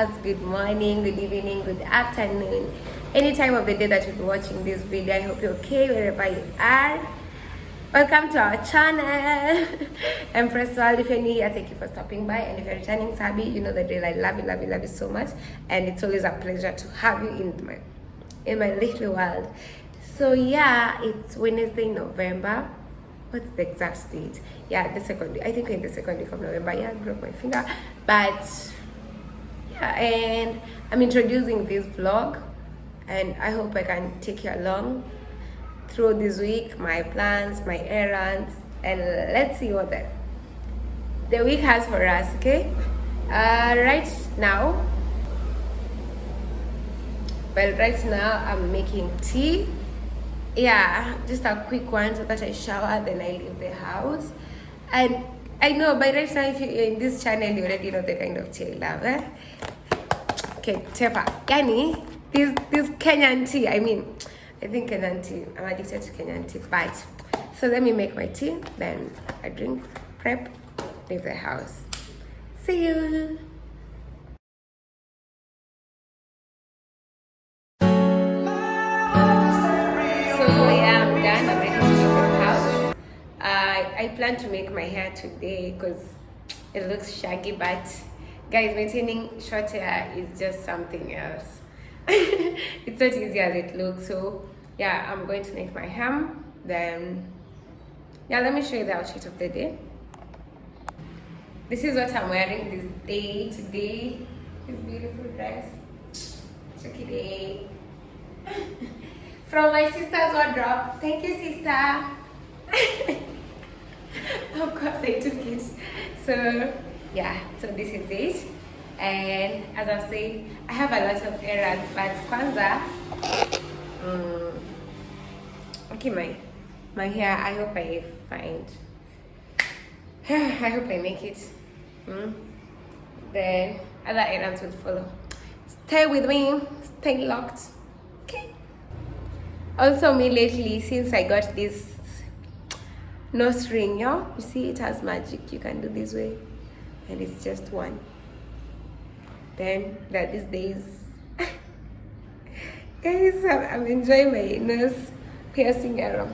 house. Good morning, good evening, good afternoon. Any time of the day that you'll be watching this video, I hope you're okay wherever you are. Welcome to our channel. I'm Preswell. If you're new here, thank you for stopping by. And if you're returning Sabi, you know the drill. I love you so much. And it's always a pleasure to have you in my little world. So yeah, it's Wednesday, November. What's the exact date? Yeah, the second. I think in the second week of November. Yeah, I broke my finger. But yeah, and I'm introducing this vlog, and I hope I can take you along through this week, my plans, my errands, and let's see what the week has for us. Okay. Right now I'm making tea. Yeah, just a quick one so that I shower, then I leave the house. And I know by right now, if you're in this channel, you already know the kind of tea I love. Okay, tepa. Yani, this Kenyan tea. I think Kenyan tea. I'm addicted to Kenyan tea. But so let me make my tea, then I drink, prep, leave the house. See you. I'm ready to leave the house. I plan to make my hair today because it looks shaggy, but guys, maintaining short hair is just something else. It's not easy as it looks. So yeah, I'm going to make my hair. Then yeah, let me show you the outfit of the day. This is what I'm wearing this day today. This beautiful dress. Check it out. From my sister's wardrobe. Thank you, sister. Of course I took it. So yeah, so this is it. And as I've said, I have a lot of errands, but kwanza, okay, my hair, I hope I find, I hope I make it. The other errands will follow. Stay with me, stay locked. Okay. Also, me lately, since I got this nose ring, you see it has magic. You can do this way, and it's just one. Then that these days, guys, I'm enjoying my nose piercing arrow.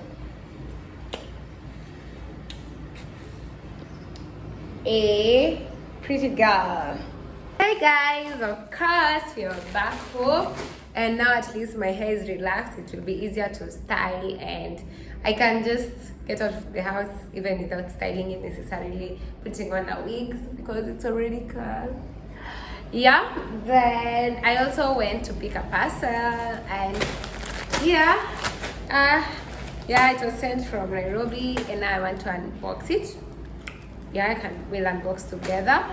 A pretty girl. Hey guys, of course we are back home, and now at least my hair is relaxed. It will be easier to style, and I can just get out of the house even without styling it necessarily, putting on a wig because it's already curled. Yeah, then I also went to pick a parcel, and yeah, it was sent from Nairobi, and I want to unbox it. Yeah, we'll unbox together.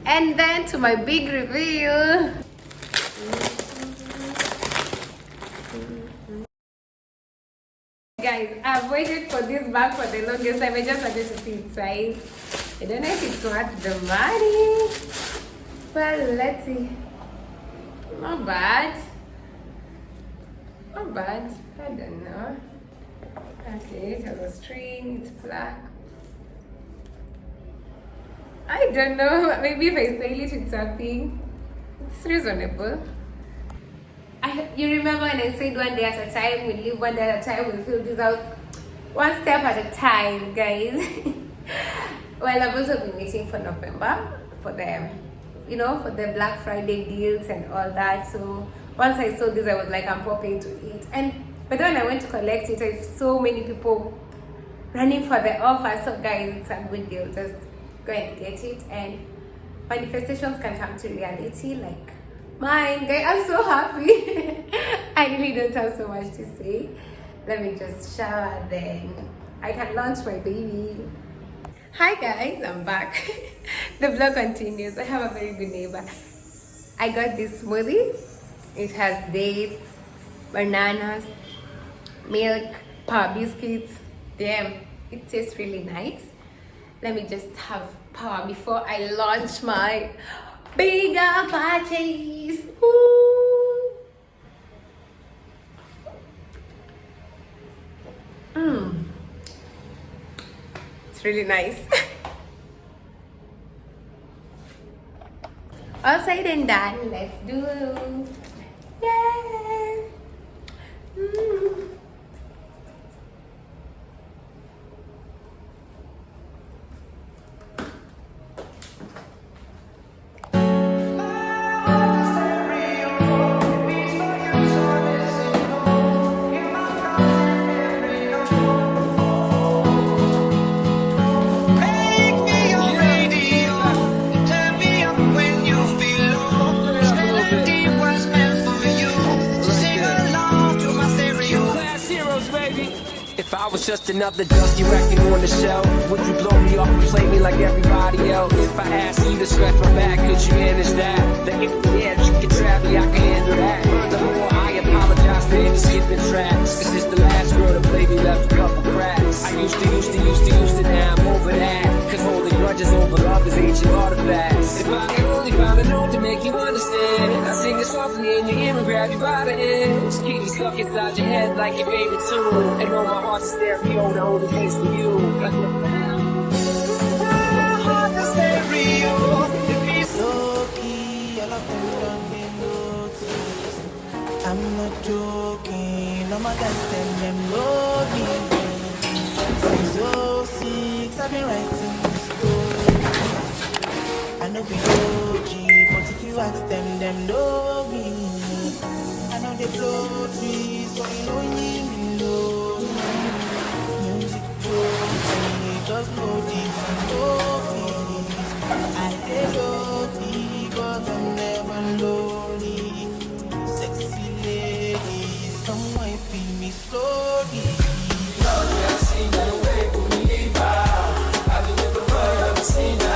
And then to my big reveal. Guys, I've waited for this bag for the longest time. I just wanted to see its size. I don't know if it's worth the money. Well, let's see. Not bad. Not bad. I don't know. Okay, it has a string. It's black. I don't know. Maybe if I style it with something, it's reasonable. You remember when I said one day at a time, we live one day at a time, we'll fill this out one step at a time, guys. Well, I've also been waiting for November for the, for the Black Friday deals and all that. So once I saw this, I was like, I'm popping to it. But when I went to collect it, I saw so many people running for the offer. So guys, it's a good deal. Just go and get it, and manifestations can come to reality like mine. Guys, I'm so happy. I really don't have so much to say. Let me just shower, then I can launch my baby. Hi guys, I'm back. The vlog continues. I have a very good neighbor. I got this smoothie. It has dates, bananas, milk, power biscuits. Damn, it tastes really nice. Let me just have power before I launch my bigger purchase. Ooh. It's really nice. all said and done, let's do yeah. If I was just another dusty record on the shelf, would you blow me off and play me like everybody else? If I asked you to scratch my back, could you manage that? The empty edge, you can travel, I can handle that. Furthermore, I apologize for any skipping tracks. This is the last girl that played me, left a couple cracks. I used to, now I'm over that. Cause holding grudges over love is ancient artifacts. If I could only find a note to make you understand, I sing it softly in your ear and grab you by the hands. Keep you stuck inside your head like your favorite tune. And know my heart's a stereo, the only place for you. My heart's a stereo. Low-key, all of them don't be noticed. I'm not joking, all my guys them know me. Since '06, I've been writing stories. I know we OG, but if you ask them know me. I know they blow trees, so you know me know. Music shows me, just know this and know me. I get lonely, but I'm never lonely. Sexy ladies, come and feel me slowly. Love me, I see that way for me, I do it the world I've seen now.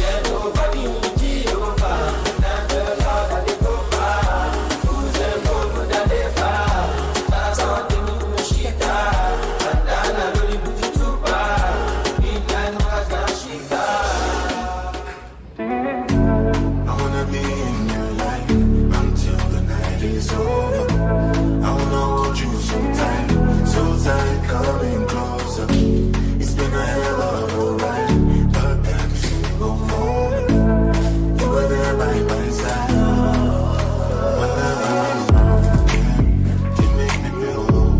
Yeah, nobody will be over. Now the Lord that they go far. Who's the road that they far? That's all they need to shit out. And then I really put it too far. Big line was that shit out. I wanna be in your life until the night is over. I wanna hold you so tight, coming closer. It's been a hell of a ride, but every single moment you were there by my side. Whenever I'm wrong, you make me feel low.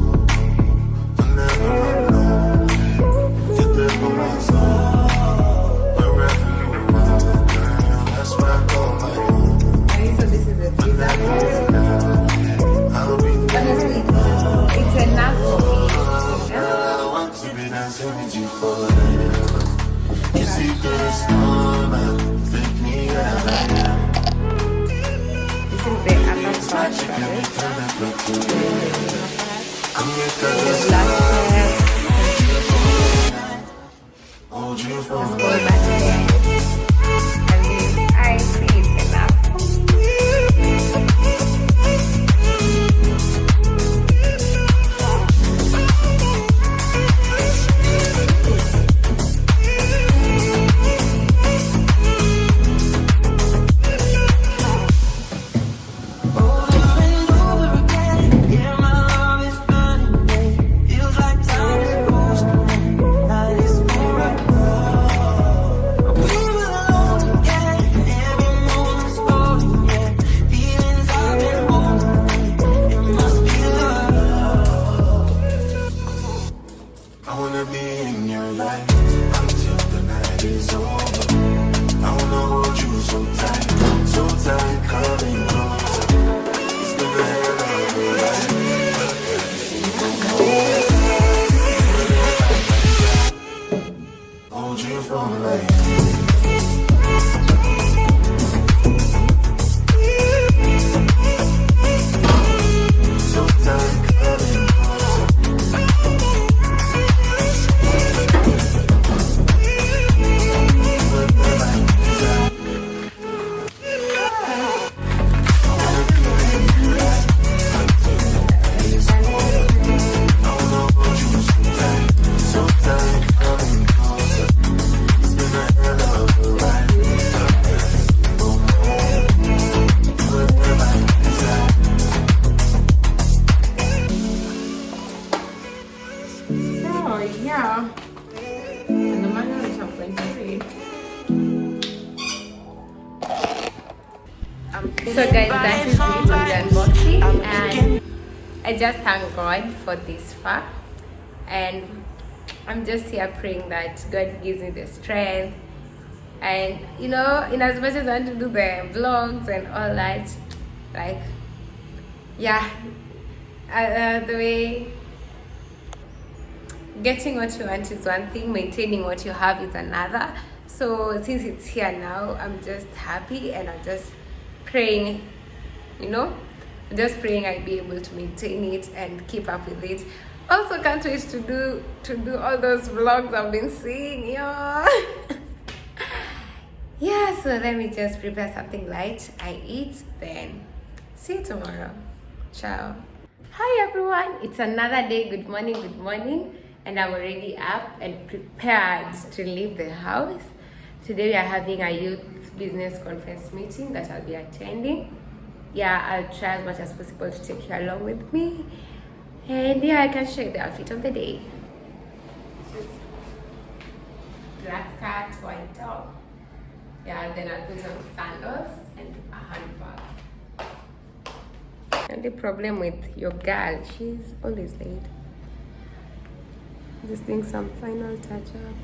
Whenever I'm alone, you're there for my soul. Wherever you are, girl, that's where I call my home. So this is it. I'll be Honestly, it's enough for me. I want to be dancing with you forever. You see the storm, take me as I am. This is the other part of it. Hold you for Go back there. And I see it's enough for me. I wanna be in your life until the night is over. I wanna hold you so tight, coming closer. It's the hell of a ride. Hold you for life. So tight, coming closer. Oh, yeah. And the manual is not going to read. So guys, that is it on the unboxing, and I just thank God for this far, and I'm just here praying that God gives me the strength, and you know, in as much as I want to do the vlogs and all that, like yeah, the way getting what you want is one thing, maintaining what you have is another. So since it's here now, I'm just happy, and I'm just praying, you know, I'm just praying I'll be able to maintain it and keep up with it. Also can't wait to do all those vlogs I've been seeing, yeah. Yeah, so let me just prepare something light, I eat, then see you tomorrow. Ciao. Hi everyone, it's another day. Good morning, and I'm already up and prepared to leave the house. Today we are having a youth business conference meeting that I'll be attending. Yeah, I'll try as much as possible to take you along with me, and yeah, I can show you the outfit of the day. Black skirt, white top. Yeah, then I'll put on sandals and a handbag. And the problem with your girl, she's always late. Just doing some final touch up.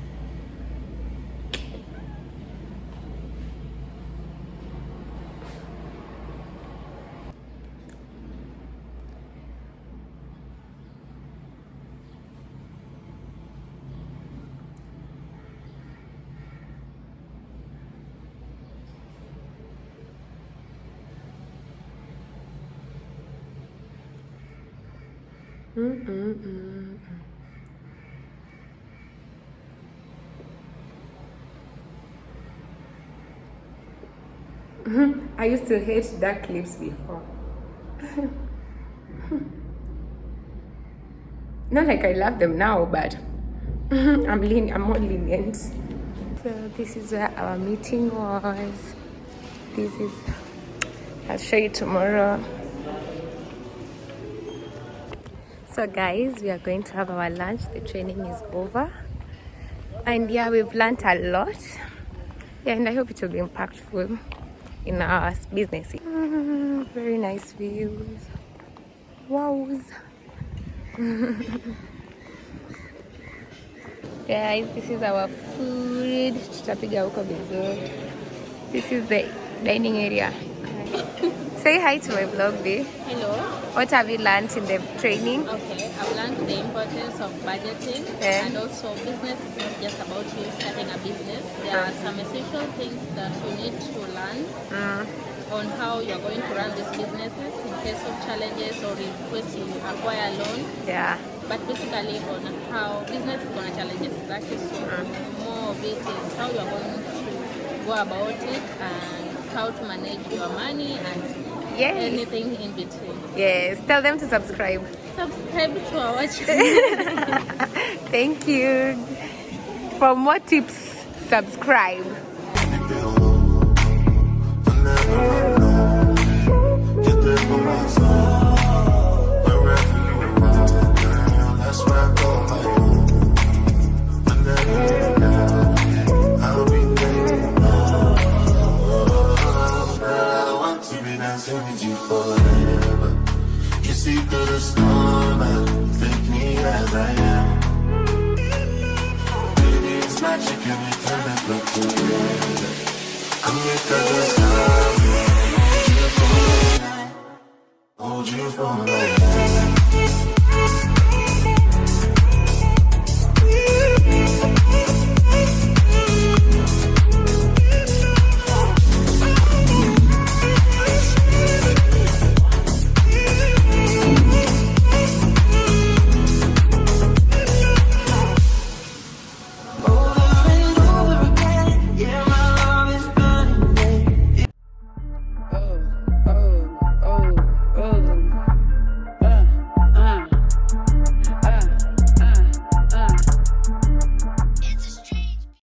I used to hate dark lips before. Not like I love them now, but I'm more lenient. So this is where our meeting was. This is, I'll show you tomorrow. So guys, we are going to have our lunch. The training is over, and yeah, we've learned a lot. Yeah, and I hope it will be impactful in our business. Very nice views. Wow. Guys, this is our food. Tutapiga huko vizuri. This is the dining area. Say hi to my vlog, babe. Hello. What have you learned in the training? Okay, I've learned the importance of budgeting, and also business is not just about you starting a business. There are some essential things that you need to learn on how you're going to run these businesses in case of challenges or in case you acquire a loan. Yeah. But basically on how business is going to challenges. That is more of it is how you're going to go about it and how to manage your money and anything in between. Yes, tell them to subscribe. Subscribe to our channel. Thank you. For more tips, subscribe. You see through the storm, take me as I am. Baby, it's magic and we turn it back to real. Come here, cause it's time. Hold you for now.